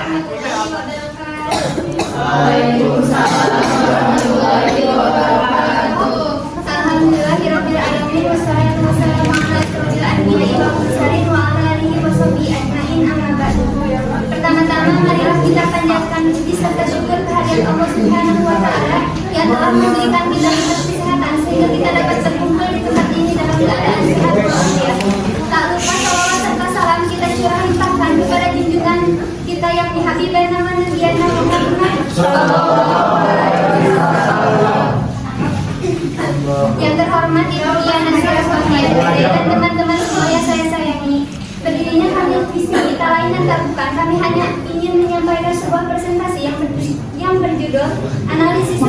warahmatullahi wabarakatuh. Waalaikumsalam warahmatullahi wabarakatuh. Alhamdulillahirabbil alamin wassalatu wassalamu ala asyrofil anbiya'i wal mursalin wa ala alihi washabihi ajmain amma ba'du. Pertama-tama marilah kita panjatkan puji serta syukur kehadirat Allah Subhanahu wa taala yang telah memberikan kita nikmat kesehatan sehingga kita dapat berkumpul di tempat ini dalam keadaan sehat walafiat. Tak lupa salawat serta salam kita curahkan kepada junjungan kita yang Habibana Nabiyyana Muhammad sallallahu alaihi wasallam. Yang terhormat Ibu Yana Saraswati dan teman-teman semua yang saya sayangi. Berdirinya kami di sini tak lain dan tak bukan, kami hanya ingin menyampaikan sebuah presentasi yang berjudul Analisis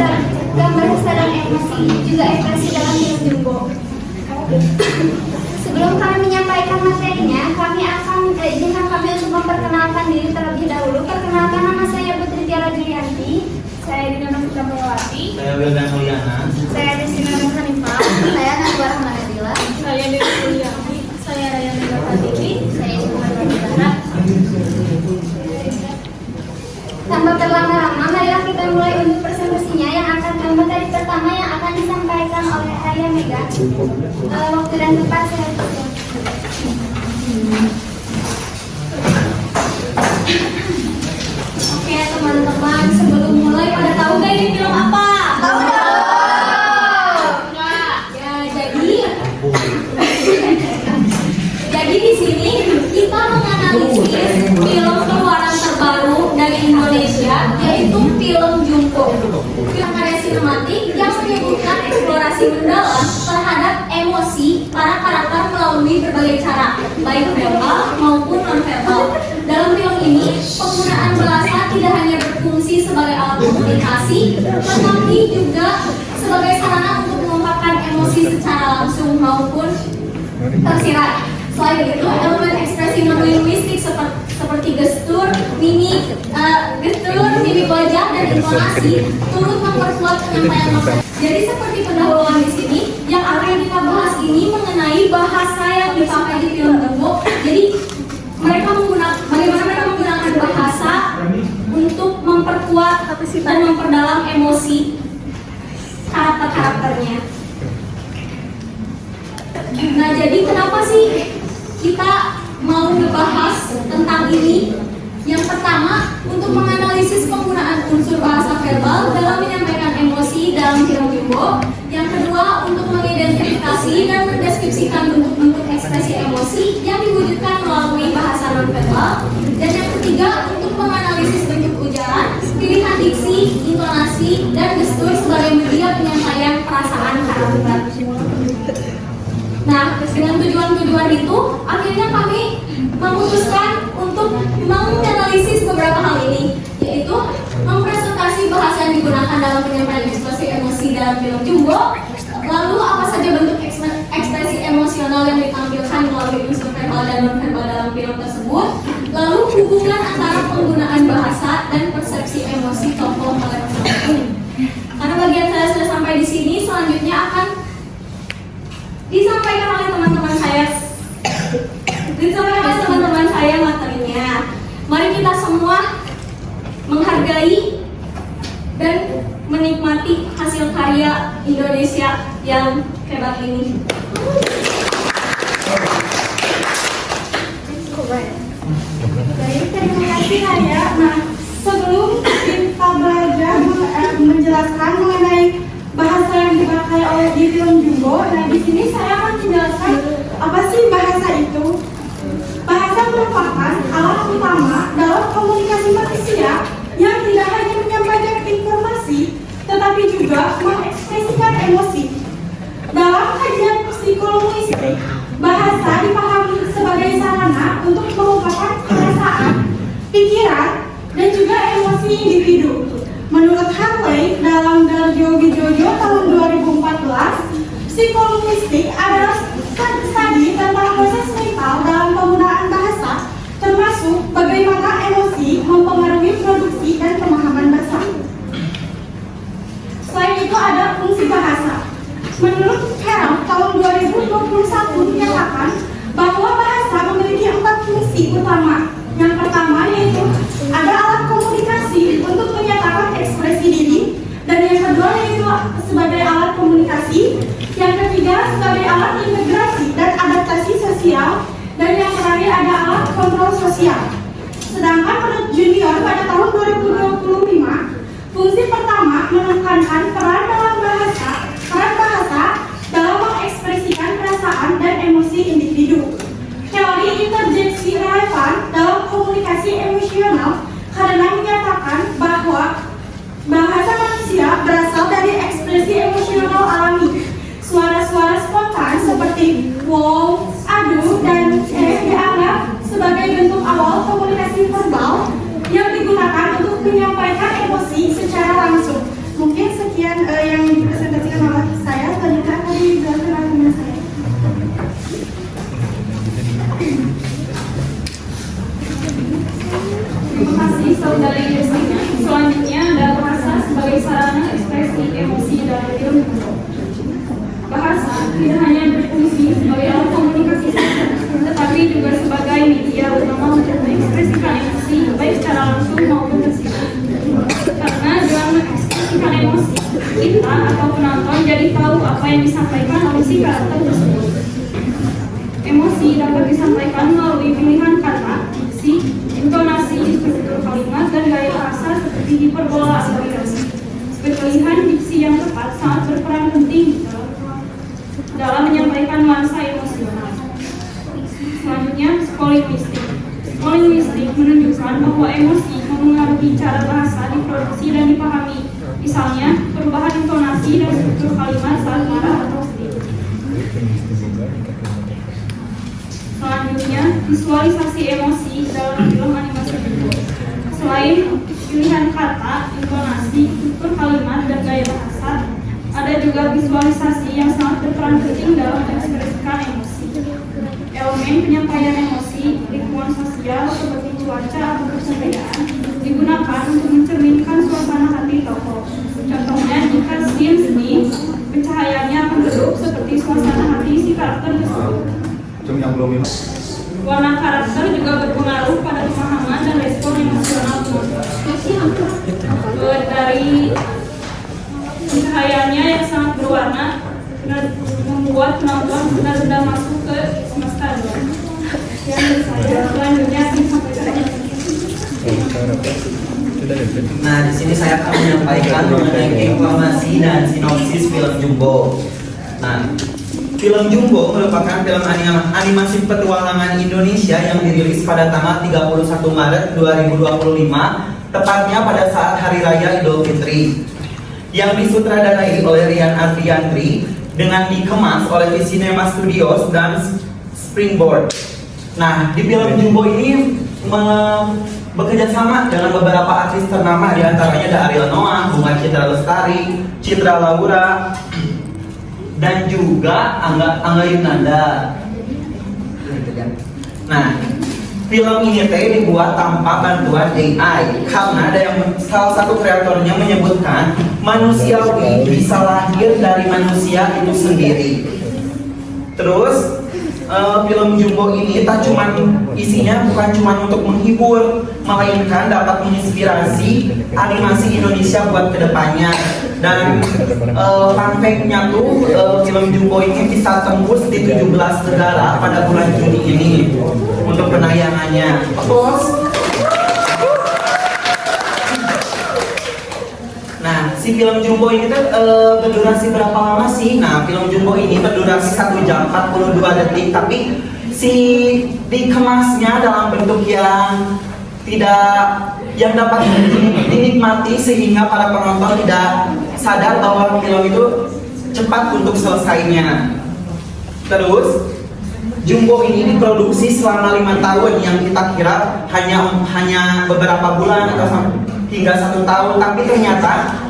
Gambar Sadar Emosi juga Ekspresi dalam Film Jumbo. Sebelum kami menyampaikan materinya, kami akan izinkan kami untuk memperkenalkan diri terlebih dahulu. Perkenalkan, nama saya Putri Tiara Julianti. Saya Dina Nasuka Mayawati. Saya Wildan Mulyana. Saya Desina Hanifah. Saya Najwa Rahmanadila. Saya Dewi Kuliani. Saya Raya Mega Fatiki. Saya Cuma Rahmanadila. Tanpa berlama-lama, marilah kita mulai untuk presentasinya yang akan materi pertama yang akan disampaikan oleh Raya Mega. Waktu dan tempat saya Oke teman-teman, sebelum mulai pada tahu gak ini film apa? Tahu dong. Ya jadi di sini kita menganalisis film keluaran terbaru dari Indonesia, yaitu film Jumbo. Film karya sinematik yang menyebutkan eksplorasi mendalam terhadap emosi para karakter melalui berbagai cara, baik verbal maupun non-verbal. Dalam film ini, penggunaan bahasa tidak hanya berfungsi sebagai alat komunikasi, tetapi juga sebagai sarana untuk mengungkapkan emosi secara langsung maupun tersirat. Selain itu, elemen ekspresi non-linguistik seperti gestur, mimik wajah dan intonasi turut memperkuat penyampaian maksud. Jadi seperti pendahuluan di sini, yang akan kita bahas ini mengenai bahasa yang dipakai di film Jumbo. Jadi bagaimana mereka menggunakan bahasa untuk memperkuat dan memperdalam emosi karakter-karakternya. Nah, jadi kenapa sih kita mau membahas tentang ini? Yang pertama, untuk menganalisis penggunaan unsur bahasa verbal dalam menyampaikan emosi dalam film Jumbo. Yang kedua, untuk mengidentifikasi dan mendeskripsikan bentuk-bentuk ekspresi emosi yang diwujudkan melalui bahasa non-verbal. Dan yang ketiga, untuk menganalisis bentuk ujaran, pilihan diksi, intonasi, dan gestur sebagai media penyampaian perasaan karakter. Nah, dengan tujuan-tujuan itu, akhirnya kami memutuskan untuk menganalisis beberapa hal ini, yaitu mempresentasi bahasa yang digunakan dalam penyampaian ekspresi emosi dalam film Jumbo, lalu apa saja bentuk ekspresi emosional yang ditampilkan melalui unsur verbal dan non-verbal dalam film tersebut, lalu hubungan antara penggunaan bahasa dan persepsi emosi tokoh oleh penonton. Karena bagian saya sudah sampai di sini, selanjutnya akan disampaikan oleh teman-teman saya materinya. Mari kita semua menghargai dan menikmati hasil karya Indonesia yang hebat ini. Baik, terima kasih Raya. Nah, sebelum kita belajar menjelaskan mengenai bahasa yang dipakai oleh di film Jumbo, nah di sini saya akan menjelaskan apa sih bahasa itu. Bahasa merupakan alat utama dalam komunikasi manusia yang tidak hanya menyampaikan informasi, tetapi juga mengekspresikan emosi. Dalam kajian psikologistik, bahasa dipahami sebagai sarana untuk mengungkapkan perasaan, pikiran, dan juga emosi individu. Menurut Harley, dalam Darjo Wijoyo tahun 2014, psikologistik adalah studi tentang proses mental dalam penggunaan bahasa, termasuk bagaimana emosi mempengaruhi produksi dan pemahaman bahasa. Selain itu ada fungsi bahasa. Menurut Carroll tahun 2021 menyatakan bahwa bahasa memiliki 4 fungsi utama. Yang pertama yaitu ada alat Yang ketiga sebagai alat integrasi dan adaptasi sosial, dan yang terakhir ada alat kontrol sosial. Sedangkan menurut Junior pada tahun 2025, fungsi pertama menekankan peran bahasa dalam mengekspresikan perasaan dan emosi individu. Teori interjeksi relevan dalam komunikasi emosional karena menyatakan bahwa bahasa manusia berasal dari ekspresi emosional alami. Suara-suara spontan seperti wow, aduh, dan dianggap sebagai bentuk awal komunikasi verbal yang digunakan untuk menyampaikan emosi secara langsung. Mungkin sekian yang dipresentasikan oleh saya. Selanjutnya akan dijelaskan oleh teman saya. Terima kasih saudara Yesina. Selanjutnya ada bahasa sebagai sarana ekspresi emosi dalam film. Bahasa tidak hanya berfungsi sebagai alat komunikasi, tetapi juga sebagai media utama untuk mengekspresikan emosi baik secara langsung maupun tersirat. Karena dengan mengekspresikan emosi, kita atau penonton jadi tahu apa yang disampaikan oleh si karakter tersebut. Emosi dapat disampaikan melalui pilihan kata, diksi, intonasi, struktur kalimat, dan gaya bahasa seperti hiperbola atau irasi. Pilihan diksi yang tepat sangat berperan penting dalam menyampaikan nuansa emosional. Selanjutnya, psikolinguistik. Psikolinguistik menunjukkan bahwa emosi mempengaruhi cara bahasa diproduksi dan dipahami. Misalnya, perubahan intonasi dan struktur kalimat saat marah atau sedih. Selanjutnya, visualisasi emosi dalam film animasi Jumbo. Selain pilihan kata, intonasi, struktur kalimat, dan gaya bahasa, ada juga visualisasi yang sangat berperan penting dalam mengekspresikan emosi. Elemen penyampaian emosi, lingkungan sosial seperti cuaca atau keseharian digunakan untuk mencerminkan suasana hati tokoh. Contohnya, jika scene sedih, pencahayaannya akan redup seperti suasana hati si karakter tersebut. Warna karakter juga berpengaruh pada pemahaman dan respon emosional penonton. Dari pencahayaannya yang sangat berwarna membuat penonton benar-benar masuk ke semesta dunia. Yang saya selanjutnya disampaikan. Nah, di sini saya akan menyampaikan mengenai informasi dan sinopsis film Jumbo. Nah, film Jumbo merupakan film animasi petualangan Indonesia yang dirilis pada tanggal 31 Maret 2025, tepatnya pada saat Hari Raya Idul Fitri, yang disutradarai oleh Rian Ardiantri dengan dikemas oleh Visinema Studios dan Springboard. Nah, di film Jumbo ini bekerja sama dengan beberapa artis ternama, diantaranya ada Ariel Noah, Bunga Citra Lestari, Citra Laura, dan juga Angga Yunanda. Nah, film ini dibuat tanpa bantuan AI karena ada salah satu kreatornya menyebutkan manusiawi bisa lahir dari manusia itu sendiri. Terus film Jumbo ini tak cuman isinya bukan cuma untuk menghibur, melainkan dapat menginspirasi animasi Indonesia buat kedepannya. Dan fun fact-nya tuh film Jumbo ini bisa tembus di 17 negara pada bulan Juni ini untuk penayangannya. Terus, nah, si film Jumbo ini tuh berdurasi berapa lama sih? Nah, film Jumbo ini berdurasi 1 jam 42 detik, tapi si dikemasnya dalam bentuk yang dapat dinikmati sehingga para penonton tidak sadar bahwa film itu cepat untuk selesainya. Terus, Jumbo ini diproduksi selama 5 tahun yang kita kira hanya beberapa bulan atau hingga 1 tahun, tapi ternyata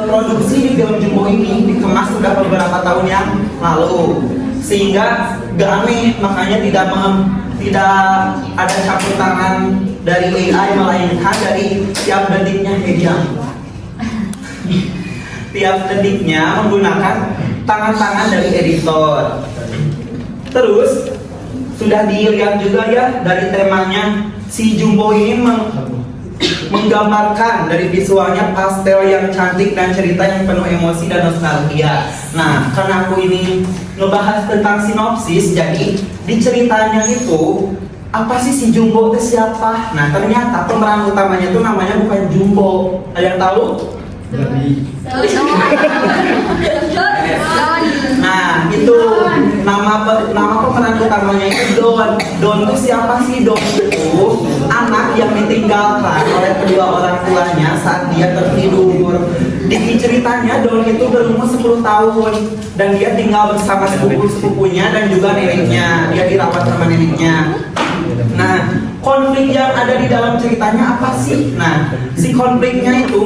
produksi di film Jumbo ini dikemas sudah beberapa tahun yang lalu, sehingga gak aneh makanya tidak ada campur tangan dari AI, melainkan dari tiap detiknya tiap detiknya menggunakan tangan-tangan dari editor. Terus sudah dilihat juga ya dari temanya, si Jumbo ini menggambarkan dari visualnya pastel yang cantik dan cerita yang penuh emosi dan nostalgia. Nah, karena aku ini ngebahas tentang sinopsis, jadi di ceritanya itu apa sih si Jumbo itu siapa? Nah, ternyata pemeran utamanya tuh namanya bukan Jumbo. Ada yang tahu? Nah, itu nama pemeran utamanya itu Don. Don itu siapa sih? Don itu anak yang ditinggalkan oleh kedua orang tuanya saat dia tertidur. Di ceritanya Don itu berumur 10 tahun dan dia tinggal bersama sepupu-sepupunya dan juga neneknya. Dia dirawat sama neneknya. Nah, konflik yang ada di dalam ceritanya apa sih? Nah, si konfliknya itu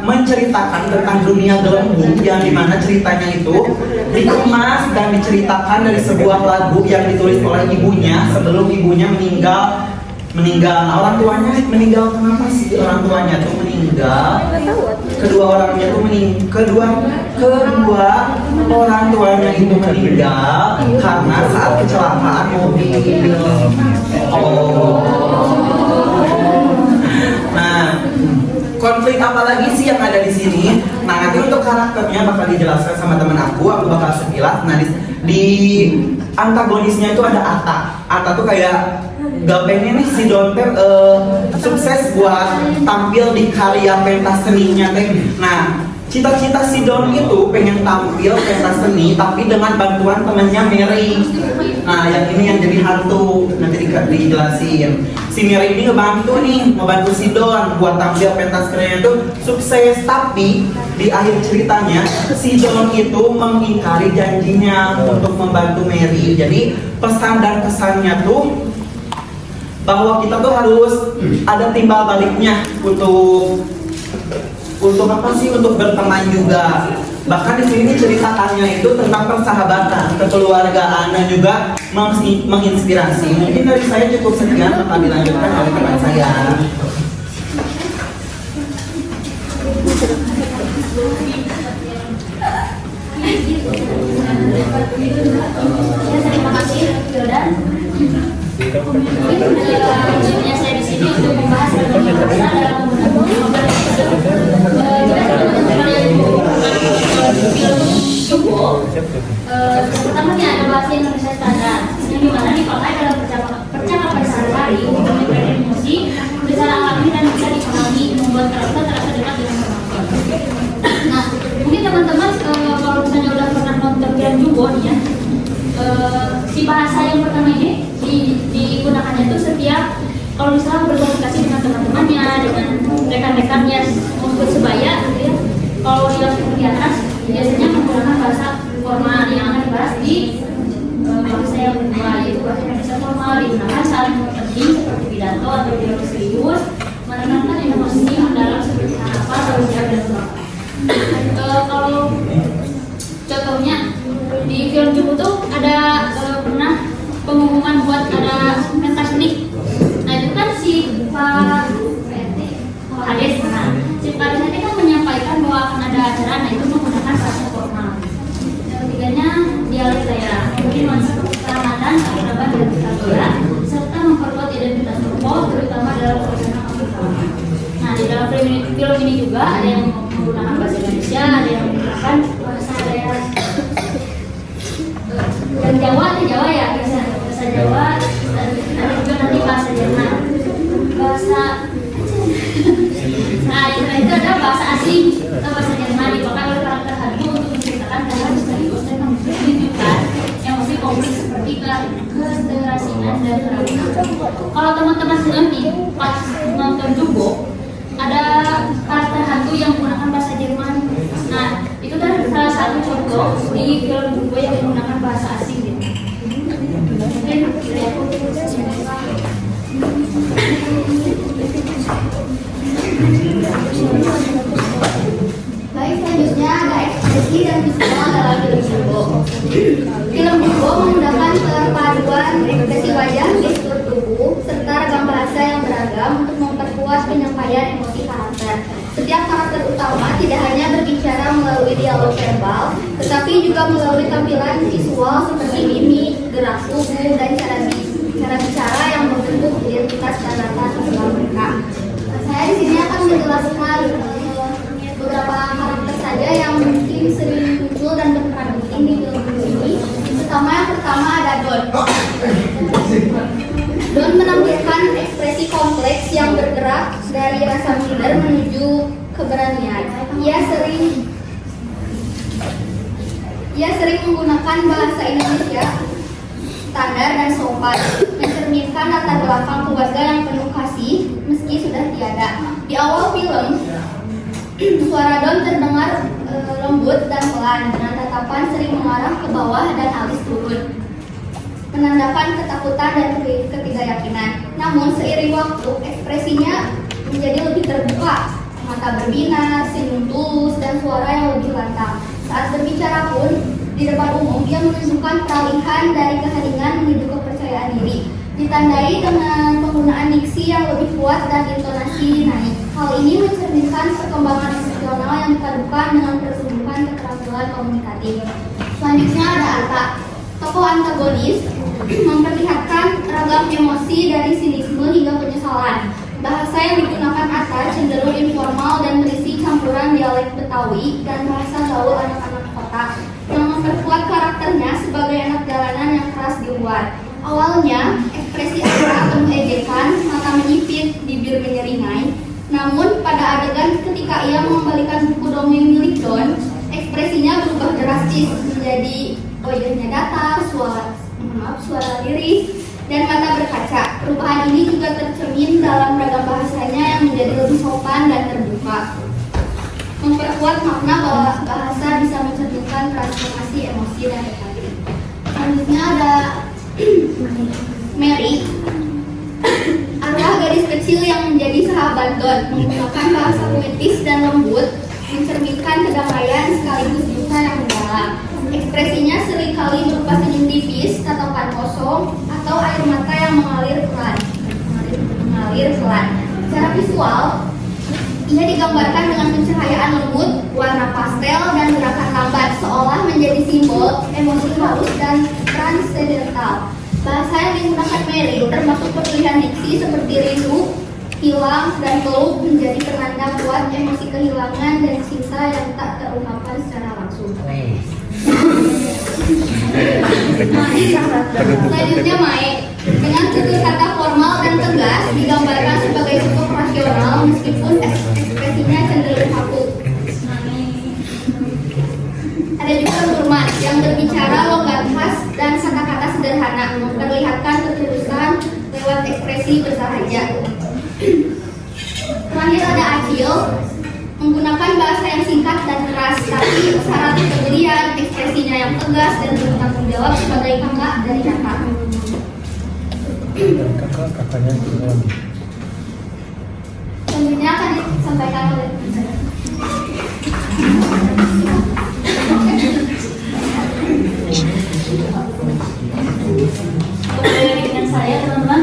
menceritakan tentang dunia gelembung yang dimana ceritanya itu dikemas dan diceritakan dari sebuah lagu yang ditulis oleh ibunya sebelum ibunya meninggal. Nah, orang tuanya meninggal kenapa sih? Orang tuanya tuh meninggal. Kedua orangnya tuh kedua orang tuanya itu meninggal karena saat kecelakaan mobil. Nah, konflik apa lagi sih yang ada di sini? Nah, nanti untuk karakternya bakal dijelaskan sama teman aku bakal sekilas. Nah, di antagonisnya itu ada Atta. Atta tuh kayak gak pengen nih si Don sukses buat tampil di karya pentas seninya teh. Nah, cita-cita si Don itu pengen tampil pentas seni tapi dengan bantuan temennya Mary. Nah, yang ini yang jadi hantu, nanti dijelasin. Si Mary ini ngebantu si Don buat tampil pentas seninya itu sukses, tapi di akhir ceritanya si Don itu mengingkari janjinya untuk membantu Mary. Jadi pesan dan kesannya tuh bahwa kita tuh harus ada timbal baliknya untuk apa sih? Untuk berteman juga. Bahkan di sini ceritakannya itu tentang persahabatan, kekeluargaan dan juga menginspirasi. Mungkin dari saya cukup sekian, akan dilanjutkan oleh teman saya. Terima kasih, Yodan. Sebenarnya saya di sini untuk membahas tentang bahasa dalam menggunakan film Jumbo. Pertamanya ada bahasa Indonesia standar yang dimana dipakai dalam percakapan sehari-hari untuk mengekspresi emosi secara alami dan bisa dipahami, membuat karakter terasa dekat dengan penonton. Nah, mungkin teman-teman kalau misalnya udah pernah nonton film Jumbo nih ya, si bahasa yang pertama ini digunakannya itu setiap kalau misalnya berkomunikasi dengan teman-temannya, dengan rekan-rekannya untuk sebaya gitu ya. Kalau di atas biasanya menggunakan bahasa formal yang akan dibahas di bahasa yang kedua, yaitu bahasa Indonesia formal digunakan saat penting seperti pidato atau dialog serius, menekankan emosi yang dalam seperti apa atau ujar dan sebagainya. Kalau contohnya di film Jumbo tuh ada pernah pengumuman buat ada pentas seni. Nah, itu kan si Pak Hades, si Pak Hades nanti kan menyampaikan bahwa akan ada acara, nah itu menggunakan bahasa formal. Yang ketiganya dialek daerah, kemudian nuansa keamanan, keakraban dan kekeluargaan, serta memperkuat identitas tokoh, terutama dalam perusahaan Afrika. Nah, di dalam film ini juga ada yang menggunakan bahasa Indonesia, ada yang menggunakan bahasa daerah. Dan Jawa ya, bahasa Jawa, dan juga nanti bahasa Jerman, bahasa nah itu ada bahasa asing atau bahasa Jerman dipakai oleh karakter hantu untuk menceritakan dalam sekaligus dan menunjukkan emosi kompleks seperti keterasinan dan keraguan. Kalau teman-teman nanti pas nonton Jumbo ada karakter hantu yang menggunakan bahasa Jerman. Nah, itu kan salah satu contoh di film Jumbo yang menggunakan bahasa asing gitu. Baik, selanjutnya ada ekspresi dan visual dalam film Jumbo. Film Jumbo menggunakan perpaduan ekspresi wajah, gestur tubuh, serta ragam bahasa yang beragam untuk memperkuat penyampaian emosi karakter. Setiap karakter utama tidak hanya berbicara melalui dialog verbal, tetapi juga melalui tampilan visual seperti mimik, gerak tubuh, dan cara bicara yang membentuk identitas dan latar belakang mereka. Saya bergerak dari rasa minder menuju keberanian. Ia sering menggunakan bahasa Indonesia standar dan sopan, mencerminkan latar belakang keluarga yang penuh kasih meski sudah tiada. Di awal film, suara Don terdengar lembut dan pelan, dengan tatapan sering mengarah ke bawah dan alis turun, menandakan ketakutan dan ketidakyakinan. Namun seiring waktu, ekspresinya menjadi lebih terbuka, mata berbinar, senyum tulus, dan suara yang lebih lantang. Saat berbicara pun di depan umum, dia menunjukkan peralihan dari keheningan menuju kepercayaan diri, ditandai dengan penggunaan diksi yang lebih kuat dan intonasi naik. Hal ini mencerminkan perkembangan emosional yang dipadukan dengan pertumbuhan keterampilan komunikatif. Selanjutnya ada Atta. Tokoh antagonis memperlihatkan ragam emosi dari sinisme hingga penyesalan. Bahasa yang digunakan Atta cenderung informal dan berisi campuran dialek Betawi dan bahasa gaul anak-anak kota yang memperkuat karakternya sebagai anak jalanan yang keras dibuat. Awalnya, ekspresi Atta penuh ejekan, mata menyipit, bibir menyeringai. Namun, pada adegan ketika ia mengembalikan buku dongeng milik Don, ekspresinya berubah drastis menjadi wajahnya datar, suara liris, dan mata berkaca. Perubahan ini juga tercermin dalam ragam bahasanya yang menjadi lebih sopan dan terbuka, memperkuat makna bahwa bahasa bisa mencerminkan transformasi emosi dan empati. Selanjutnya ada Mary, arwah gadis kecil yang menjadi sahabat Don, menggunakan bahasa puitis dan lembut, mencerminkan kedamaian sekaligus duka yang mendalam. Ekspresinya seringkali berupa senyum tipis, tatapan kosong, atau air mata yang mengalir pelan. Secara visual, ia digambarkan dengan pencahayaan lembut, warna pastel, dan gerakan lambat, seolah menjadi simbol emosi halus dan transendental. Bahasa yang digunakan Mary termasuk pemilihan diksi seperti rindu, hilang, dan peluk menjadi penanda kuat emosi kehilangan dan cinta yang tak terungkapkan secara langsung. Selanjutnya Mae, dengan tutur kata formal dan tegas digambarkan sebagai cukup rasional meskipun ekspresinya cenderung kaku. Ada juga Nurman yang berbicara longgar khas dan kata-kata sederhana, memperlihatkan ketulusan lewat ekspresi bersahaja. Terakhir ada Acil, menggunakan bahasa yang singkat dan keras, tapi syarat kepedulian, ekspresinya yang tegas dan bertanggung jawab sebagai kakak dari kakak. Kakaknya lagi. Selanjutnya akan disampaikan oleh Dengan saya teman-teman,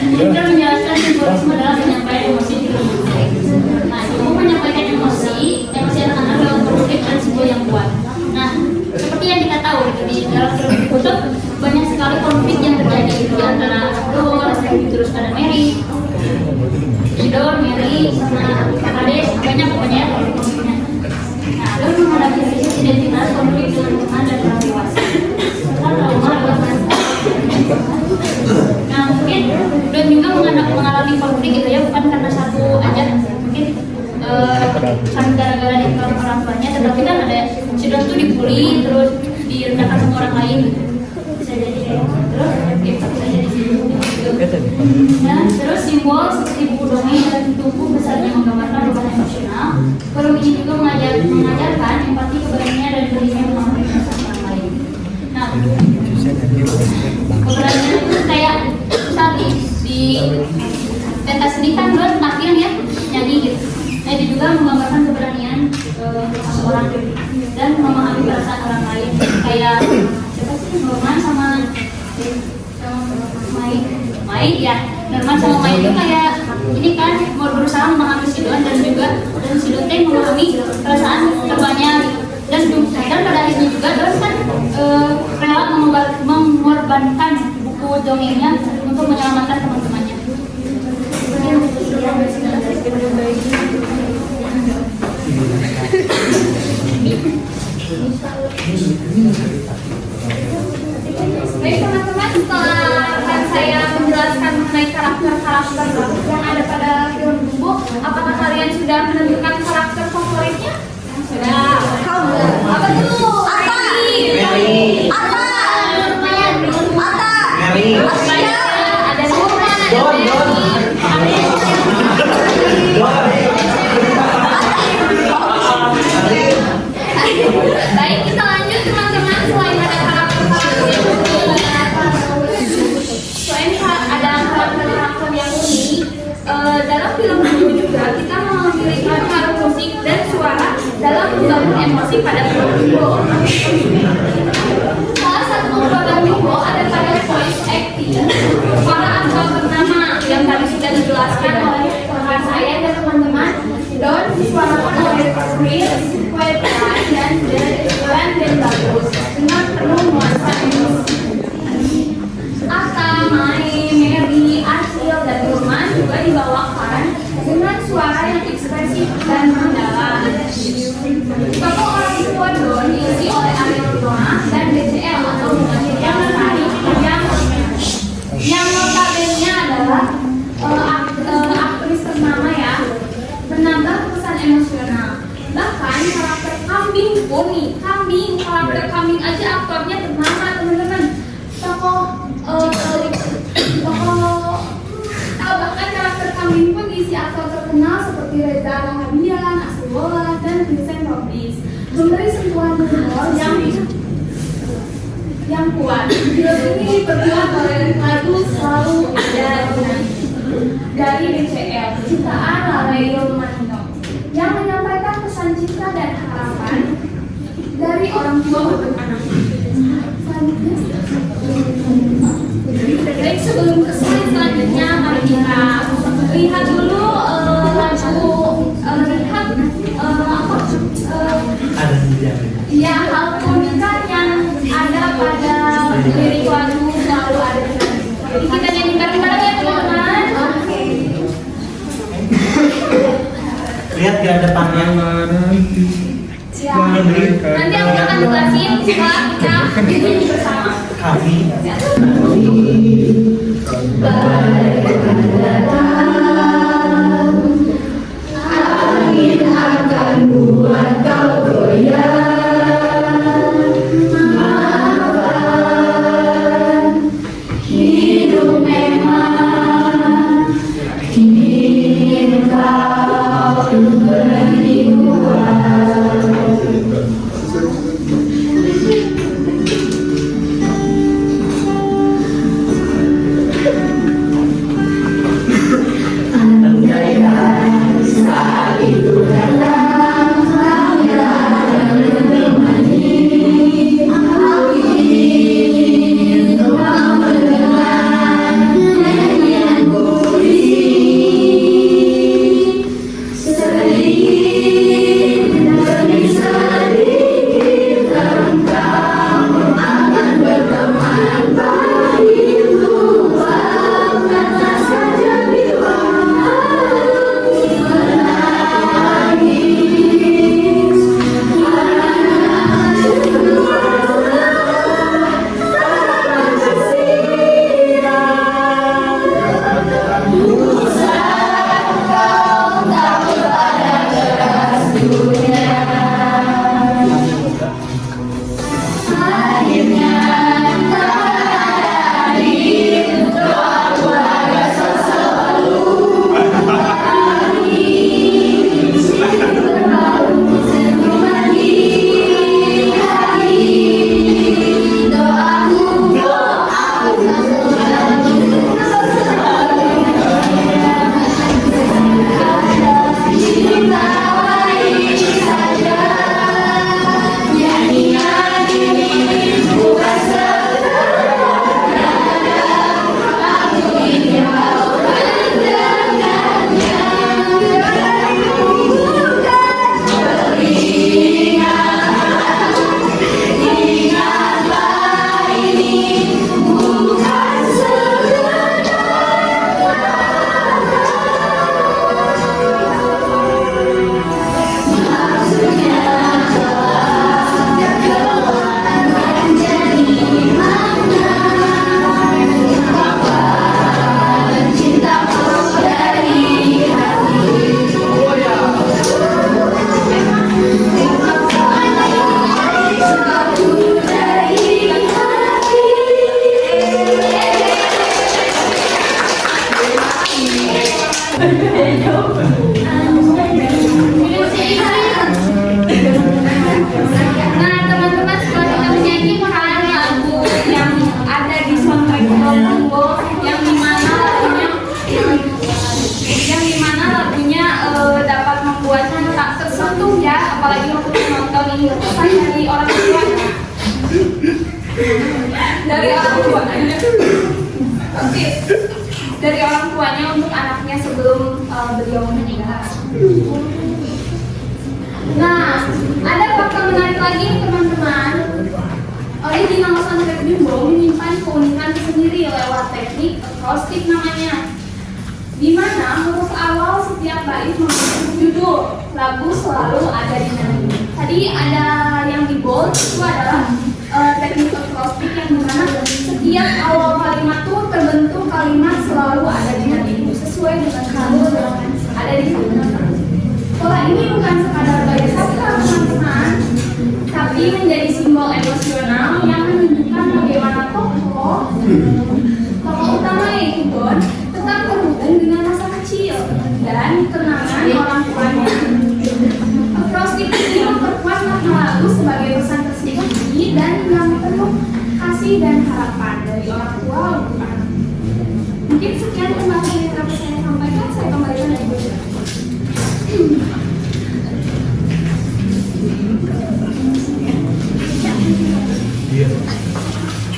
kita menjelaskan simbolisme dalam penyampaian emosi di dalam konflik. Nah, ilmu menyampaikan emosi anak-anak dalam konflik dan simbol yang kuat. Nah, seperti yang kita tahu di dalam film kutub banyak sekali konflik yang terjadi di antara Don, terus ada Mary, sama Kades, banyak pokoknya konfliknya. Nah, Don menghadapi krisis identitas, konflik dengan teman dan orang dewasa. Nah, mungkin Don juga mengalami konflik gitu ya, bukan karena satu aja, mungkin kan gara-gara ditinggal orang tuanya, tetapi kan ada si Don tuh dibully, terus direndahkan sama orang lain gitu. Bisa jadi kayak terus bisa jadi gitu. Nah, terus simbol seperti buku dongeng dan tubuh besarnya menggambarkan beban emosional. Film ini juga mengajarkan empati, keberanian dan berani memahami perasaan orang lain. Nah, keberanian itu kayak saat di pentas sedih kan Don tampil ya nyanyi gitu. Nah, itu juga menggambarkan keberanian seseorang dan memahami perasaan orang lain. Kayak siapa sih, Norman sama Mai ya. Norman sama Mai itu kayak ini kan mau berusaha memahami si Don dan si Don memahami perasaan keduanya gitu. Dan pada akhirnya juga Don kan rela mengorbankan buku dongengnya untuk menyelamatkan teman-temannya. Baik teman-teman, setelah saya menjelaskan mengenai karakter karakter yang ada pada film Jumbo. Apakah kalian sudah menentukan karakter favoritnya? Sudah. Apa tuh? Mary. Mary. Ada Norman, ada Don. Baik, kita lanjut teman-teman. Selain ada karakter yang unik, dalam film Jumbo juga kita memiliki pengaruh musik dan suara dalam membangun emosi pada film Jumbo. Salah satu program Jumbo ada pada voice acting para aktor bernama yang tadi sudah dijelaskan oleh rekan saya dan teman-teman. Don disuarakan oleh Chris, Quetzal, dan Bagus dengan penuh nuansa emosi. Atta, Mae, Mary, Arsil, dan Norman juga dibawakan dengan suara yang ekspresif dan mendalam. Tokoh orang tua Don diisi oleh Ariel Noah dan BCL atau yang menarik yang notabene adalah aktris ternama ya, menambah pesan emosional. Bahkan karakter kambing pun nih, karakter kambing aja aktornya ternama teman-teman. Bahkan karakter kambing pun diisi aktor terkenal seperti Reza Rahadian, Asri Wolas, dan Vincent Robbins. Memberi sentuhan humor yang kuat. Film ini diperbuat oleh lagu Selalu Ada dari BCL, ciptaan Lalayo Manino, yang menyampaikan pesan cinta dan harapan dari orang tua untuk anak. Baik, sebelum ke slide selanjutnya, mari kita lihat dulu hal keunikan yang ada pada lirik lagu Selalu Ada. Jadi kita nyanyi bareng-bareng ya teman-teman. Oke. Lihat ke depannya. Ya. Nanti aku akan jelasin setelah kita nyanyi bersama. Kami. Angin akan buat kau goyang. Hidup memang ingin kau beri kuat. Nah, teman-teman setelah kita menyanyikan lagu yang ada di soundtrack Pilom Jumbo yang dimana dapat membuatnya tak tersentuh ya, apalagi waktu menonton ini pesan dari orang tuanya. Dari orang tuanya untuk anaknya sebelum beliau meninggal. Nah, ada fakta menarik lagi teman-teman. Original soundtrack Jumbo menyimpan keunikan sendiri lewat teknik akrostik namanya, di mana huruf awal setiap bait membentuk judul lagu selalu ada di nadi. Tadi ada yang di bold itu adalah teknik akrostik yang dimana setiap awal kalimat tuh terbentuk kalimat selalu ada di nadi sesuai dengan selalu yang ada di kalimat. Pola ini bukan sekadar gaya sastra teman-teman, tapi menjadi simbol emosional yang menunjukkan bagaimana tokoh utama yaitu Don tetap terhubung dengan masa kecil dan kenangan orang tuanya. Akrostik ini memperkuat makna lagu sebagai pesan tersembunyi dan yang penuh kasih dan harapan dari orang tua untuk anak. Mungkin sekian pembahasan yang dapat saya sampaikan. Saya kembalikan dari Bu.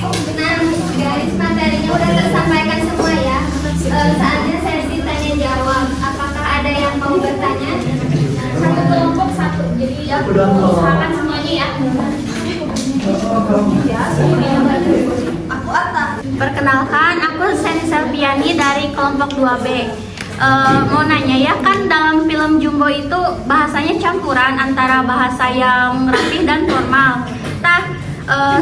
Benar guys, materinya udah tersampaikan semua ya. Saatnya sesi tanya jawab. Apakah ada yang mau bertanya? Satu kelompok satu, jadi ya usahakan semuanya ya. Aku Atta. Perkenalkan, aku Seni Selviani dari kelompok 2B. Mau nanya ya, kan dalam film Jumbo itu bahasanya campuran antara bahasa yang rapih dan formal.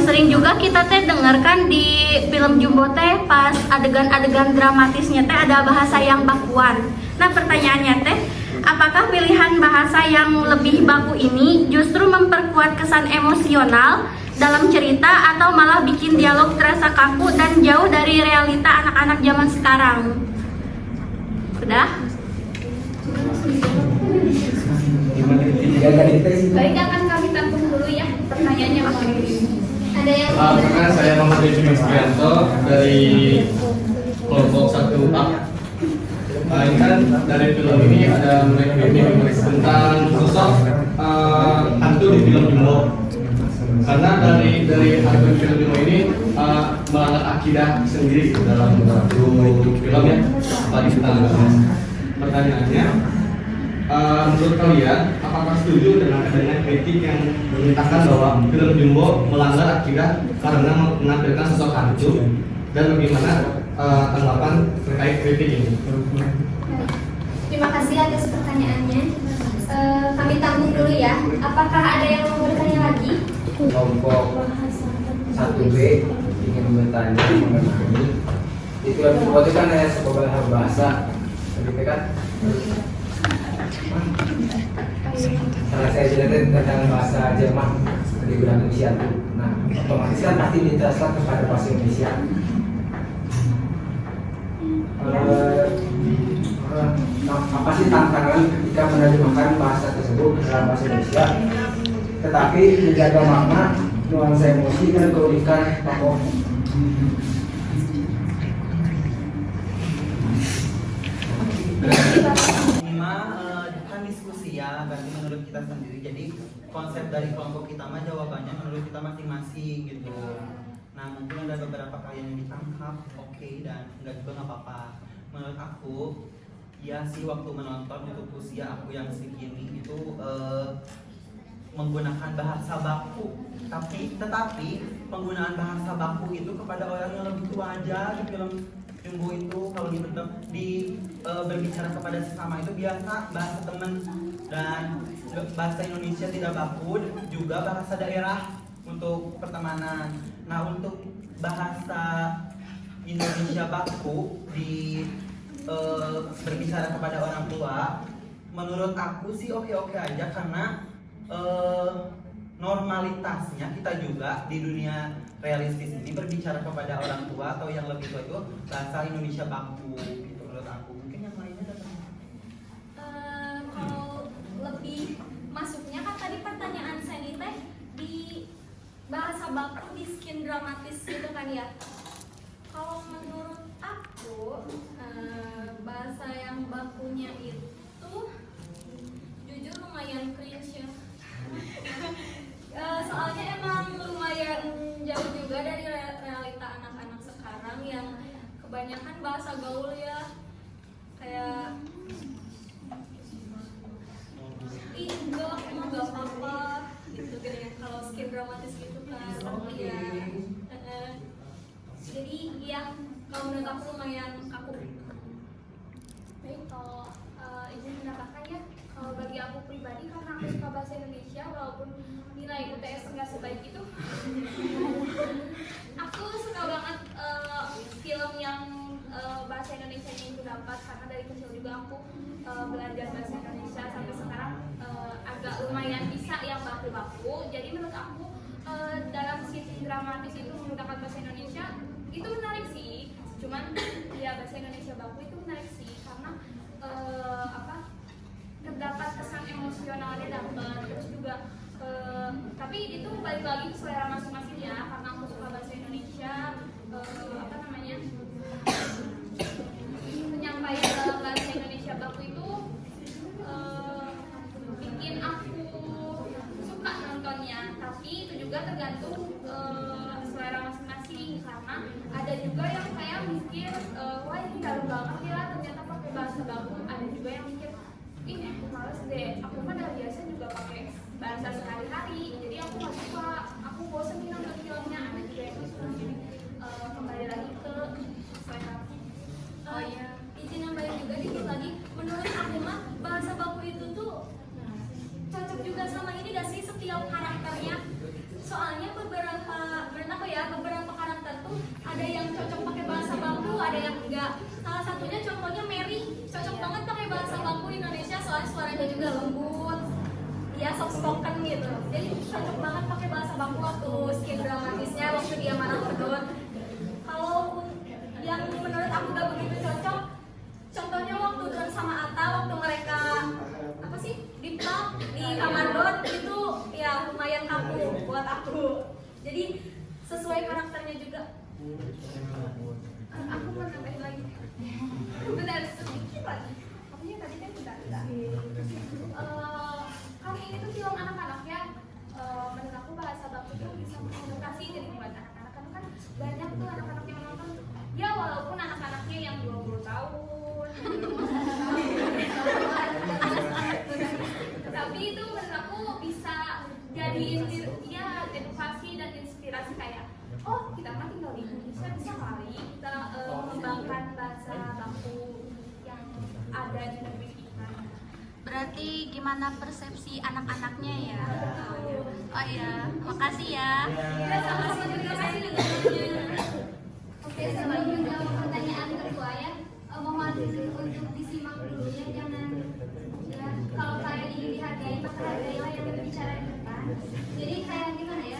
Sering juga kita teh dengarkan di film Jumbo teh pas adegan-adegan dramatisnya teh ada bahasa yang bakuan. Nah, pertanyaannya teh, apakah pilihan bahasa yang lebih baku ini justru memperkuat kesan emosional dalam cerita atau malah bikin dialog terasa kaku dan jauh dari realita anak-anak zaman sekarang? Udah? Baik, akan kami tampung dulu ya pertanyaannya. Ada yang Perkenalkan, saya Muhammad Rizky Prianto dari kelompok 1A. Ini kan dari film ini ada menulis tentang sosok hantu di film Jumbo. Karena dari hantu di film Jumbo ini melanggar akidah sendiri dalam satu filmnya. Pertanyaannya, menurut kalian, apakah setuju dengan adanya kritik yang menyatakan bahwa film Jumbo melanggar akidah karena menampilkan sosok hantu, dan bagaimana tanggapan terkait kritik ini? Terima kasih atas pertanyaannya. Kami tampung dulu ya. Apakah ada yang mau bertanya lagi? Kelompok 1B ingin bertanya mengenai di film Jumbo itu kan ada sebuah bahasa, begitu kan? Karena saya jelasin tentang bahasa Jerman di bulan Indonesia itu, nah otomatis kan pasti ditranslate kepada bahasa Indonesia. Apa sih tantangan ketika menerjemahkan bahasa tersebut ke dalam bahasa Indonesia, tetapi menjaga makna, nuansa emosi dan keunikan tokoh? Kan diskusi ya, berarti menurut kita sendiri. Jadi konsep dari kelompok kita mah jawabannya menurut kita masing-masing gitu. Nah, mungkin ada beberapa kalian yang ditangkap, oke, dan enggak juga nggak apa-apa. Menurut aku, ya sih waktu menonton untuk usia aku yang segini itu menggunakan bahasa baku. Tetapi penggunaan bahasa baku itu kepada orang yang lebih tua aja di film Jumbo itu, kalau berbicara kepada sesama itu biasa bahasa teman, dan bahasa Indonesia tidak baku, juga bahasa daerah untuk pertemanan. Nah, untuk bahasa Indonesia baku di berbicara kepada orang tua, menurut aku sih oke-oke aja, karena normalitasnya kita juga di dunia realistis ini berbicara kepada orang tua atau yang lebih tua itu bahasa Indonesia baku gitu menurut aku. Mungkin yang lainnya ada. dramatis gitu kan ya. Kalau menurut aku bahasa yang bakunya itu jujur lumayan cringe ya. Soalnya emang lumayan jauh juga dari realita anak-anak sekarang yang kebanyakan bahasa gaul ya, kayak ih enggak, emang gak apa-apa gitu kan ya, kalau skin dramatis gitu kan ya. Jadi ya kalau menurut aku lumayan kaku. Baik, kalau izin mendapatkan ya, kalau bagi aku pribadi karena aku suka bahasa Indonesia walaupun nilai UTS nggak sebaik itu, aku suka banget film yang bahasa Indonesia yang aku dapat karena dari kecil juga aku belajar bahasa Indonesia sampai sekarang agak lumayan bisa yang baku-baku. Jadi menurut aku dalam scene dramatis itu menggunakan bahasa Indonesia itu menarik sih. Cuman ya bahasa Indonesia baku itu menarik sih karena terdapat kesan emosionalnya dapat, terus juga tapi itu balik lagi ke selera masing-masing ya, karena aku suka bahasa Indonesia, penyampaian dalam bahasa Indonesia baku itu bikin aku suka nontonnya, tapi itu juga tergantung selera masing-masing karena ada juga yang kayak mikir wah ini dalam banget ya ternyata pakai bahasa baku, ada juga yang mikir ini aku males deh, aku mah udah biasa juga pakai bahasa sehari-hari, jadi aku nggak suka, aku bosan nih nonton filmnya. Ada juga yang suka, jadi kembali lagi ke selera. Oh iya, izin nambahin juga dikit lagi. Menurut aku mah bahasa baku itu tuh cocok juga sama ini gak sih setiap karakternya. Soalnya beberapa karakter tuh ada yang cocok pakai bahasa baku, ada yang enggak. Salah satunya contohnya Mary, cocok banget pakai bahasa baku Indonesia soalnya suaranya juga lembut. Ya soft spoken gitu. Jadi cocok banget pakai bahasa baku waktu skin dramatisnya, waktu dia marah pedot. Kalau yang menurut aku gak begitu cocok, contohnya waktu Don sama Atta, waktu mereka di kamar Don itu ya lumayan kaku buat aku. Jadi sesuai karakternya juga. Aku mau nambahin lagi. Benar, sedikit lagi. Akunya tadi kan udah. Kali ini tuh film anak-anak ya. Menurut aku bahasa baku itu bisa mengedukasi jadi buat anak-anak, karena kan banyak tuh anak-anak yang nonton. Ya walaupun anak-anaknya yang 20 tahun, tapi itu menurut aku bisa jadi edukasi dan inspirasi kayak oh kita mah tinggal di Indonesia, bisa kali kita mengembangkan bahasa baku yang ada di negeri kita. Berarti gimana persepsi anak-anaknya ya? Oh iya, makasih ya. Ya, sama-sama, terima kasih dengannya. Oke, selanjutnya pertanyaan kedua ya. Mohon untuk disimak dulu ya, jangan ya kalau kalian ingin dihargai maka hargailah yang berbicara di depan. Jadi kayak gimana ya?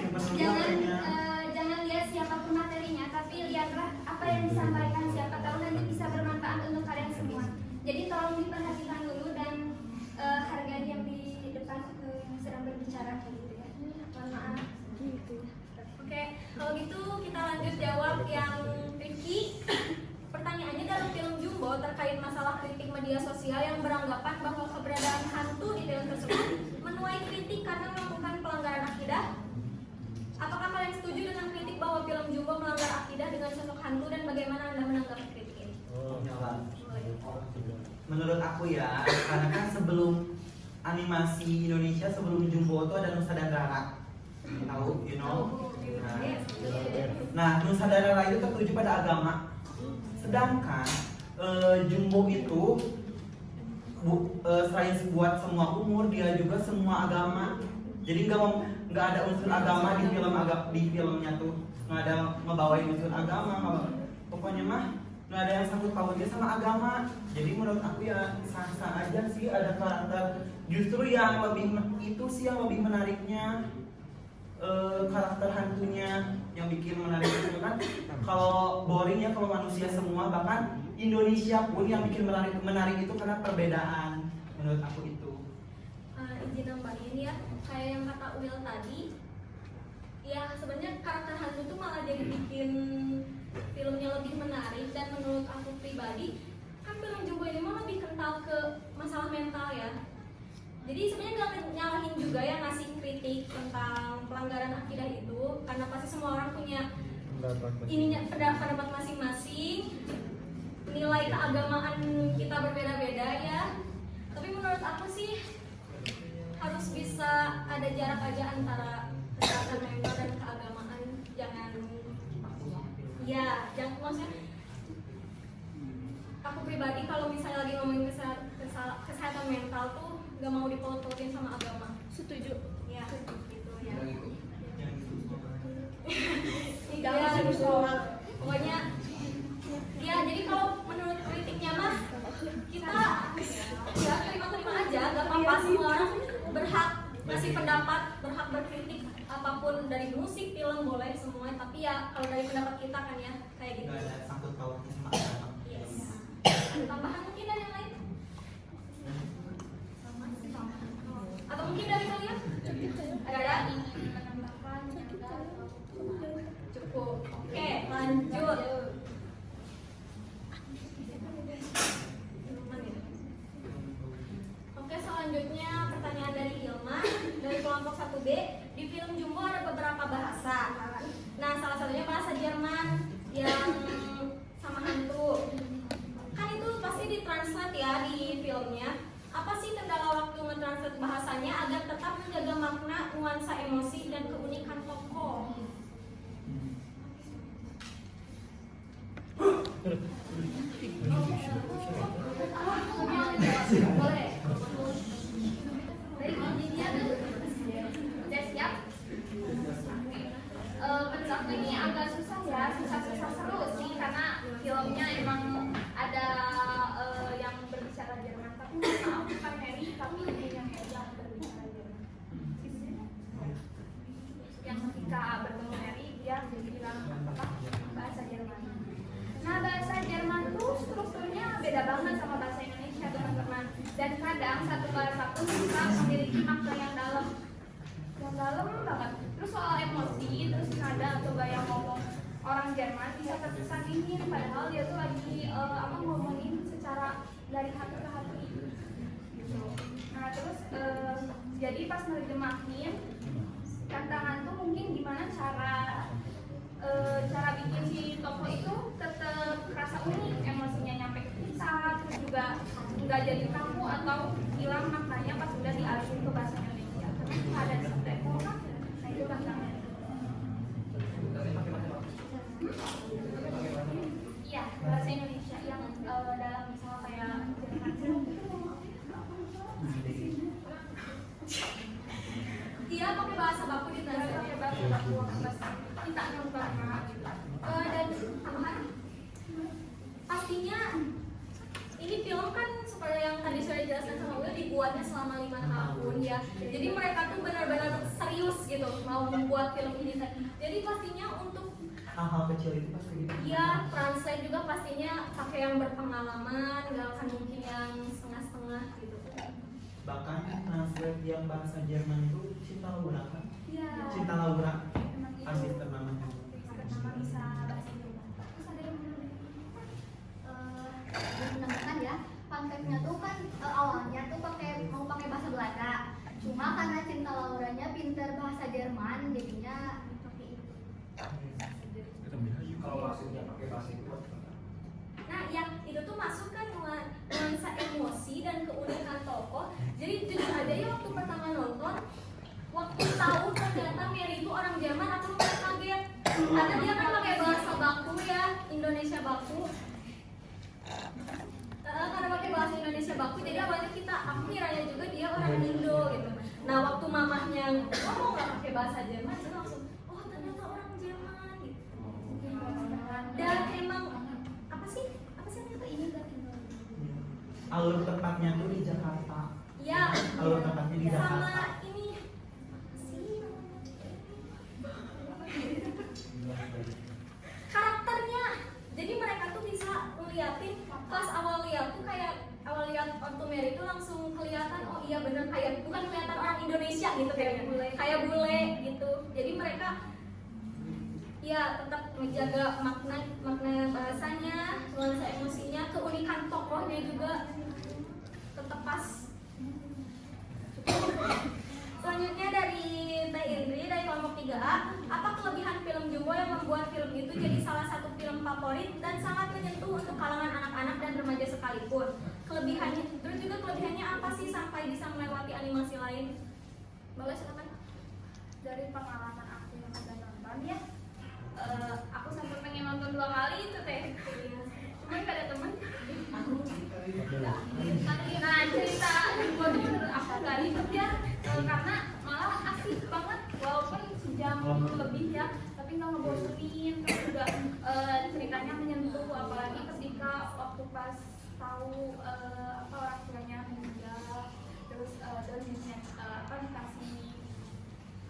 Jangan lihat siapapun materinya, tapi lihatlah apa yang disampaikan, siapa tahu nanti bisa bermanfaat untuk kalian semua. Jadi tolong diperhatikan dulu dan hargai yang di depan yang sedang berbicara gitu ya. Mohon maaf. Oke, kalau gitu kita lanjut jawab yang tricky. Pertanyaannya, dalam film Jumbo terkait masalah kritik media sosial yang beranggapan bahwa keberadaan hantu di film tersebut menuai kritik karena melakukan pelanggaran akidah. Apakah kalian setuju dengan kritik bahwa film Jumbo melanggar akidah dengan sosok hantu dan bagaimana Anda menanggapi kritik ini? Menurut aku ya, karena kan sebelum animasi Indonesia, sebelum Jumbo itu ada Nusa dan Rara. Tahu, you know? Nah, Nusa dan Rara itu tertuju pada agama. Sedangkan Jumbo itu selain buat semua umur, dia juga semua agama. Jadi nggak ada unsur agama di filmnya tuh, nggak ada ngebawain unsur agama, pokoknya mah nggak ada yang sangkut pautnya sama agama. Jadi menurut aku ya sah-sah aja sih ada karakter. Justru yang lebih menariknya karakter hantunya yang bikin menarik itu kan. Kalau boring ya kalau manusia semua, bahkan Indonesia pun yang bikin menarik itu karena perbedaan. Menurut aku itu. Izin nambahin ya, kayak yang kata Will tadi, Ya sebenarnya karakter hantu tuh malah jadi bikin filmnya lebih menarik, dan menurut aku pribadi kan film Jumbo ini mah lebih kental ke masalah mental ya. Jadi sebenarnya nggak nyalahin juga yang ngasih kritik tentang pelanggaran akidah itu, karena pasti semua orang punya ininya pendapat masing-masing, nilai keagamaan kita berbeda-beda ya. Tapi menurut aku sih harus bisa ada jarak aja antara kesehatan mental dan keagamaan. Jangan maksudnya aku pribadi kalau misalnya lagi ngomongin kesehatan mental tuh gak mau dipaut-pautin sama agama. Setuju. Ya, gitu ya. Pokoknya ya, jadi kalau menurut kritiknya mah kita ya terima-terima aja, gak apa-apa, semua orang berhak ngasih pendapat, berhak berkritik apapun, dari musik, film boleh semua, tapi ya kalau dari pendapat kita kan ya kayak gitu. Gak ada sangkut pautnya sama agama. Yes. Tambahan mungkin dari yang lain? Atau mungkin dari kalian? Ada? Menambahkan Cukup. Oke, lanjut. Oke, selanjutnya pertanyaan dari Ilma dari kelompok 1B. Di film Jumbo ada beberapa bahasa. Nah, salah satunya bahasa Jerman yang sama hantu. Kan itu pasti ditranslate ya di filmnya. Apa sih kendala waktu mentranslate bahasanya agar tetap menjaga makna, nuansa emosi, dan keunikan tokoh? boleh. Baik, ini dia tuh. Udah siap? Menurut aku ini agak susah ya, susah seru sih, karena filmnya emang ada yang berbicara Jerman, tapi maaf bukan Mary, tapi yang berbicara Jerman. Yang ketika bertemu Mary dia bilang apa? Bahasa Jerman. Nah, bahasa Jerman tuh strukturnya beda banget sama bahasa Indonesia, teman-teman. Dan kadang satu bahasa pun bisa memiliki makna yang dalam banget. Terus soal emosi, terus nada atau gaya ngomong orang Jerman bisa terkesan dingin, padahal dia tuh lagi ngomongin secara dari hati ke hati gitu. Nah terus jadi pas nerjemahin tantangan tuh mungkin gimana cara bikin si tokoh itu tetap kerasa unik, emosinya nyampe ke kita, terus juga nggak jadi kaku atau hilang maknanya pas udah dialihin ke bahasa Indonesia. Karena ada subtitle kan, nah itu tantangannya. Iya, bahasa Indonesia yang dalam misal kayak Jerman. Dia pakai bahasa baku di Pakai bahasa baku kita nonton dan tambahan pastinya ini film kan seperti yang tadi sudah dijelaskan sama Will, dibuatnya selama 5 tahun ya. Jadi mereka tuh benar-benar serius gitu mau membuat film ini. Jadi pastinya untuk Hal-hal kecil itu pasti gitu. ya translate juga pastinya pakai yang berpengalaman, gak akan mungkin yang setengah-setengah gitu. Bahkan translate yang bahasa Jerman itu Cinta Laura kan? Iya. Cinta Laura, asisten namanya. Nama bisa bahasa Jerman. Terus ada yang Menambahkan ya, konsepnya tuh kan awalnya tuh mau pakai bahasa Belanda. Cuma karena Cinta Lauranya pinter bahasa Jerman, jadinya pakai itu. Kalau maksudnya pakai bahasa itu Nah, yang itu tuh masuk kan nuansa emosi dan keunikan tokoh. Jadi jujur aja ya, waktu pertama nonton, waktu tahu ternyata Mary itu orang Jerman, aku lumayan kaget. Karena dia kan pakai bahasa baku ya, Indonesia baku. Karena pakai bahasa Indonesia baku, jadi awalnya aku kiranya juga dia orang Indo gitu. Nah, waktu mamahnya ngomong nggak pakai bahasa Jerman, saya langsung, oh ternyata orang Jerman gitu. Dan emang apa sih ternyata ini gak tinggal. Alur tepatnya tuh di Jakarta. Ya. Alur tepatnya di Jakarta. Sama ini sih karakternya. Jadi mereka tuh bisa ngeliatin pas awal lihat Orto Mary itu langsung kelihatan, oh iya bener, kayak bukan kelihatan orang Indonesia gitu, kayak bule gitu. Jadi mereka ya tetap menjaga makna bahasanya, nuansa emosinya, keunikan tokohnya juga tetap pas. Selanjutnya dari Teh Indri dari kelompok 3A, apa kelebihan film Jumbo yang membuat film itu jadi salah satu film favorit dan sangat menyentuh untuk kalangan anak-anak dan remaja sekalipun? Kelebihannya, terus juga kelebihannya apa sih sampai bisa melewati animasi lain? Boleh silakan. Dari pengalaman aku yang udah nonton ya, aku sampai pengen nonton 2 kali itu teh. Cuma gak ada temen. Nah cerita Jumbo itu menurut aku gak ribet ya, karena malah asik banget walaupun sejam lebih ya, tapi nggak ngebosenin. Terus juga ceritanya menyentuh, apalagi ketika waktu pas tahu apa orang tuanya meninggal, terus dikasih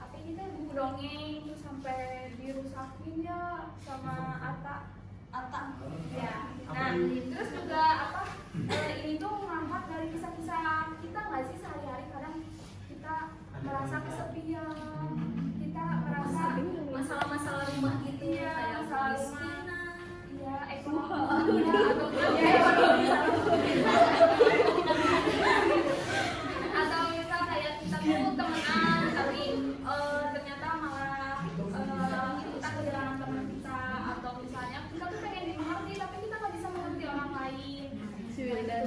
apa ini teh buku dongeng, terus sampai dirusakin ya sama Ata ya. Nah terus juga ini tuh ngangkat dari kisah-kisah kita nggak sih sehari-hari, kadang kita merasa kesepian, kita merasa Masalah-masalah rumah gitu ya, kayak masalah rumah, kemiskinan. ya ekonomi ya, atau misal kayak kita tuh temenan tapi ternyata malah kita kehilangan teman kita, atau misalnya kita tuh pengen dimengerti tapi kita nggak bisa mengerti orang lain.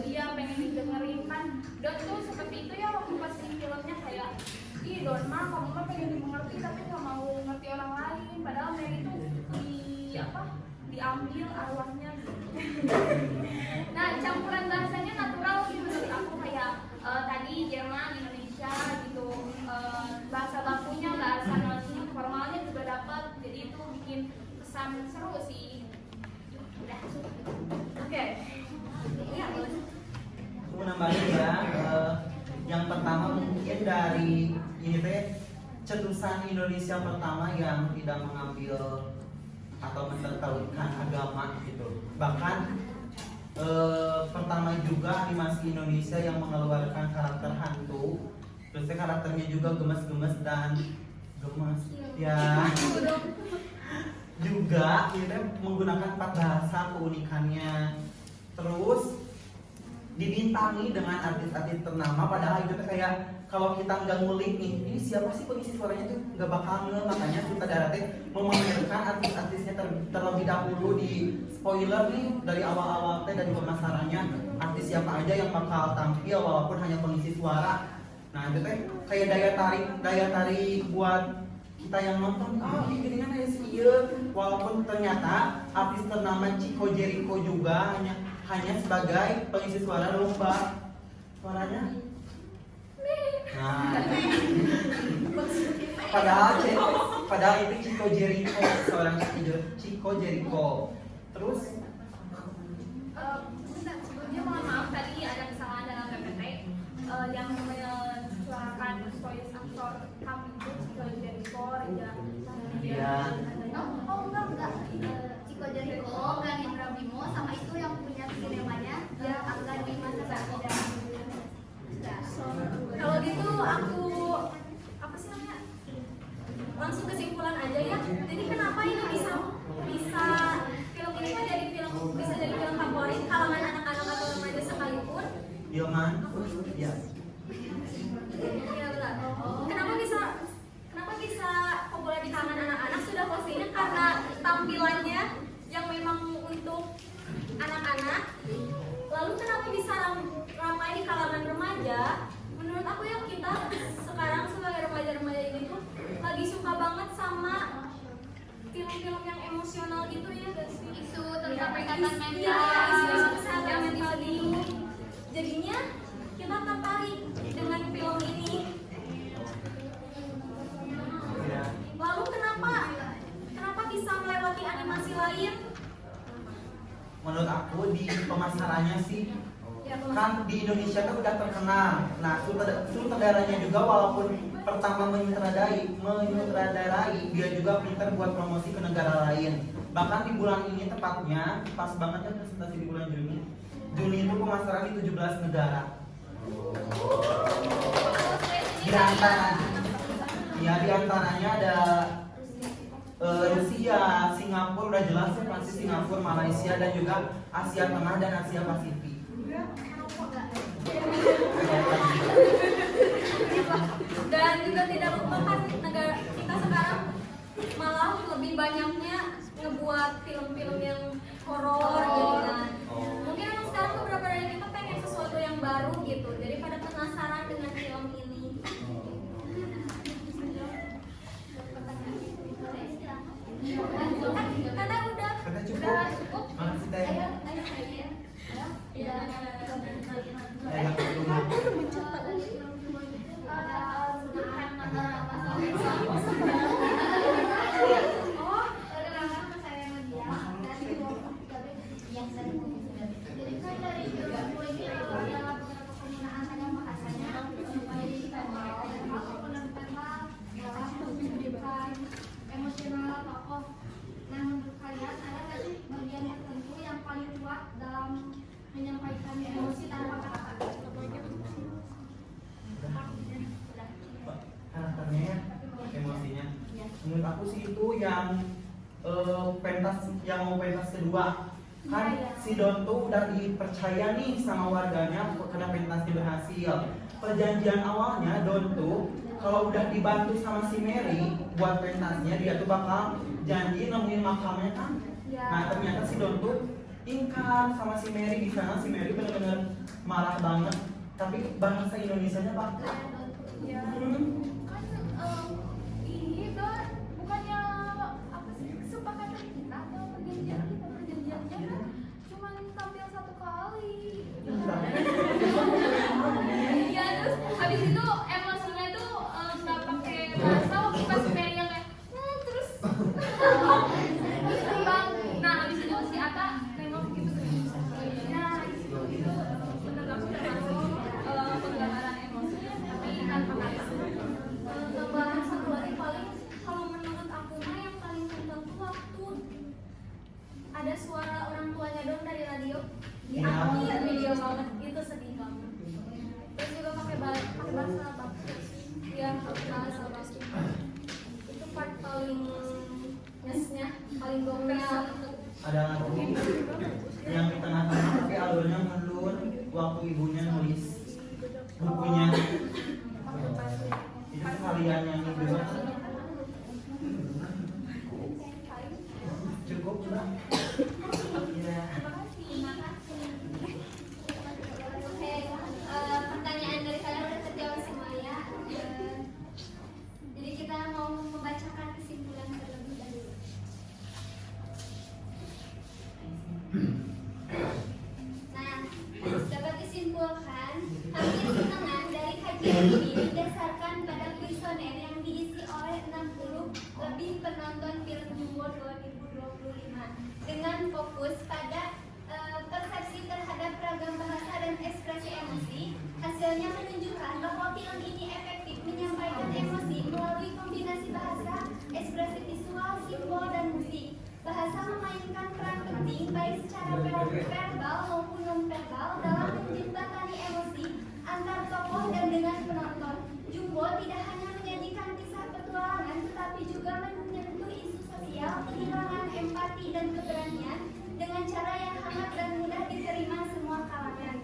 Iya pengen didengerin kan. Don tuh seperti itu ya waktu pas di filmnya, kayak ih Don mah kamu mah pengen dimengerti tapi nggak mau ngerti orang lain, padahal Mary itu diambil arwahnya gitu. Nah campuran bahasanya natural sih menurut aku, kayak tadi Jerman, Indonesia gitu, bahasa bakunya, bahasa formalnya juga dapat, jadi itu bikin kesan seru sih. Udah. Oke. Iya, boleh. Aku mau nambahin ya, yang pertama mungkin dari ini teh cetusan Indonesia pertama yang tidak mengambil atau mentertautkan agama gitu. Bahkan pertama juga animasi Indonesia yang mengeluarkan karakter hantu, terus karakternya juga gemes-gemes dan gemes ya. Juga kita menggunakan 4 bahasa keunikannya, terus dibintangi dengan artis-artis ternama, padahal itu tuh kayak kalau kita nggak ngulik nih ini siapa sih pengisi suaranya tuh nggak bakal makanya sutradara teh memamerkan artis-artisnya terlebih dahulu, di spoiler nih dari awal-awal teh dari pemasarannya artis siapa aja yang bakal tampil walaupun hanya pengisi suara. Nah itu teh kayak daya tarik buat kita yang nonton, ini kan ya si walaupun ternyata artis ternama Chico Jericho juga hanya sebagai pengisi suara lomba suaranya. Nah, padahal itu Chico Jericho, seorang Chico Jericho. Terus sebelumnya mohon maaf tadi ada kesalahan dalam PPT yang mensuarakan voice aktor kami itu Chico Jericho ya. ya enggak. Chico Jericho, Gani Prabimo, sama itu yang punya sinemanya, Angga di masa berbeda. Kalau gitu aku apa sih namanya? Langsung kesimpulan aja ya. Jadi kenapa ini bisa film ini kan bisa jadi film favorit kalangan anak-anak atau remaja sekalipun? Ilman, ya. Iya benar. Kenapa bisa populer di kalangan anak-anak? Sudah pastinya karena tampilannya yang memang untuk anak-anak. Lalu kenapa bisa ramai di kalangan remaja? Menurut aku ya kita sekarang sebagai remaja-remaja ini tuh lagi suka banget sama film-film yang emosional gitu ya, Isu tentang kesehatan mental. Iya, isu kesehatan mental gitu. Jadinya kita tertarik dengan film ini. Lalu kenapa bisa melewati animasi lain? Menurut aku di pemasarannya sih Ya, kan di Indonesia kan udah terkenal. Nah, sutradaranya juga walaupun pertama menyutradarai, dia juga pintar buat promosi ke negara lain. Bahkan di bulan ini tepatnya, pas banget ya presentasi di bulan Juni. Juni itu pemasaran di 17 negara. Di antaranya ada Rusia, Singapura udah jelas ya pasti Singapura, Malaysia dan juga Asia Tengah dan Asia Pasifik. Dan juga tidak lupakan negara kita sekarang malah lebih banyaknya ngebuat film-film yang horor gitu kan. Mungkin emang sekarang beberapa dari kita pengen sesuatu yang baru gitu, jadi pada penasaran dengan film ini. Karena udah cukup. cukup. Makasih Teh. Ayo. Ya. Emosional tokoh. Nah, menurut kalian ada nggak sih bagian tertentu yang paling kuat dalam menyampaikan emosi tanpa kata-kata? Karakternya, emosinya. Menurut aku sih itu yang pentas kedua. Kan si Don tuh udah dipercaya nih sama warganya karena pentasnya berhasil. Perjanjian awalnya Don tuh kalau udah dibantu sama si Mary buat pentasnya, dia tuh bakal janji nemuin makamnya kan. Nah ternyata si Don tuh ingkar sama si Mary. Di sana si Mary bener-bener marah banget, tapi bahasa Indonesianya pakai. Ini Don bukannya apa sih kesepakatan kita atau perjanjiannya kan cuma tampil satu kali. Iya, terus habis itu emosinya tuh nggak pakai bahasa, waktu pas Mary yang kayak terus bang. Nah habis itu si Ata nengok gitu. Nah itu bener kamu udah masuk penggambaran emosinya tapi tanpa kata. Gambaran satu lagi paling kalau menurut aku mah yang paling penting tuh waktu ada suara orang tuanya dong dari radio di akhir video banget, itu sedih banget. Terus juga pakai bahasa Bakus, ya bahasa Bakus. Itu part paling nyesnya, paling gongnya. Ada lagu yang di tengah-tengah tapi alurnya ngelur waktu ibunya nulis bukunya. Itu sekalian nyanyi juga. Cukup Mbak. Iya. Oke, pertanyaan dari kalian udah terjawab semua ya. Jadi kita mau membacakan kesimpulan terlebih dahulu. Nah, dapat disimpulkan, hampir setengah dari kajian ini didasarkan pada kuesioner yang diisi oleh 60 lebih penonton film Jumbo 2025 dengan fokus pada persepsi terhadap ragam bahasa dan ekspresi emosi. Hasilnya menunjukkan bahwa film ini efektif menyampaikan emosi melalui kombinasi bahasa, ekspresi visual, simbol, dan musik. Bahasa memainkan peran penting baik secara verbal maupun non-verbal dalam menjembatani emosi antar tokoh dan dengan penonton. Jumbo tidak hanya menyajikan kisah petualangan tetapi juga menyentuh isu sosial, kehilangan empati dan keberanian dengan cara yang hangat dan mudah diterima semua kalangan.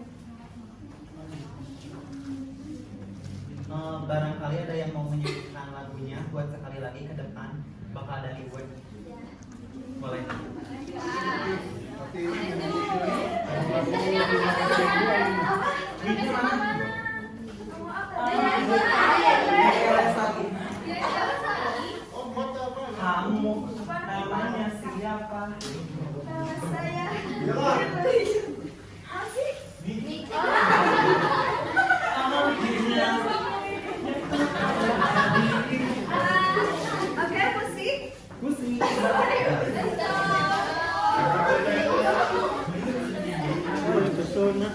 Barangkali ada yang mau menyanyikan lagunya buat sekali lagi ke depan bakal ada reward. Boleh. Kamu namanya siapa? Nama saya Asik. Oke, musik. Musik. Pesona.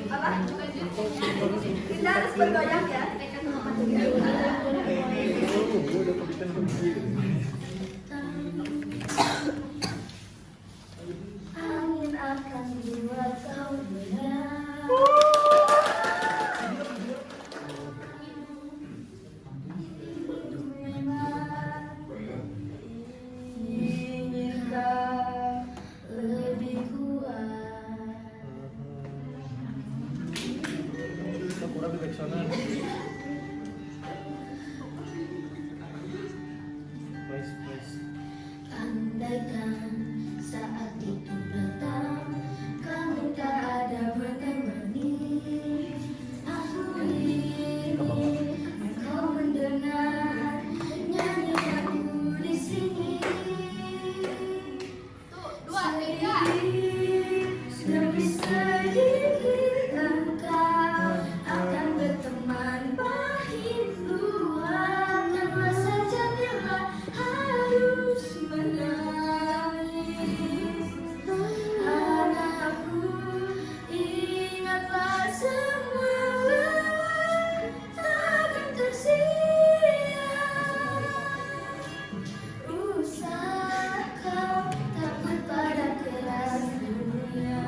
Apa? Kita harus bergoyang ya. Angin akan buat kau benar. andaikan saat itu datang kamu tak ada menemani aku ingin kau mendengar nyanyianku di sini. Lebih sedikit engkau akan berteman pahit luar dan masa jadilah harus menangis. Anakku, ingatlah semua takkan tersia. Usah kau takut pada keras dunia.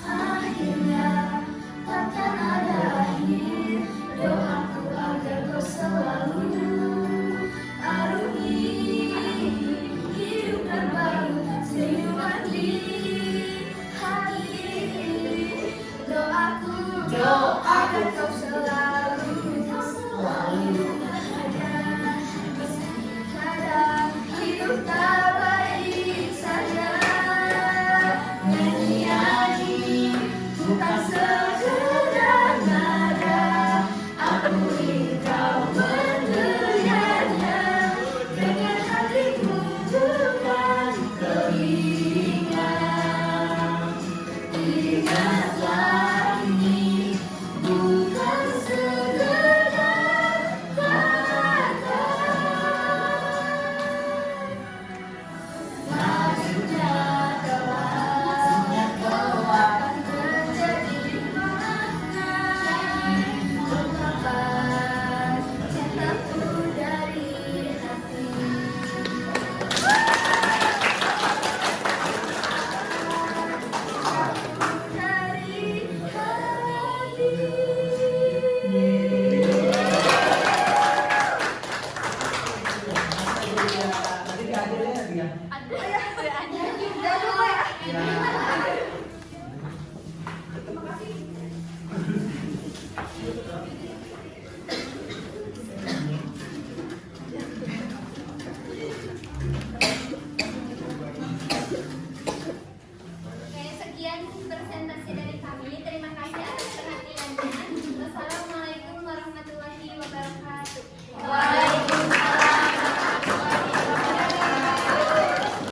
Akhirnya takkan ada akhir. Doaku agar kau selalu arungi hidup dan baru senyuman di hati. Doaku agar kau selalu bahagia. Meski kadang hidup tak baik saja. Nyanyian ini bukan sekedar nada. Aku ingin kau mendengarnya dengan hatiku bukan telinga. Ingatlah ini bukan sekedar kata. Maksudnya kau akan menjadi makna ungkapan cintaku dari hati. Dari Nanti diajarin ya dia. Oke, sekian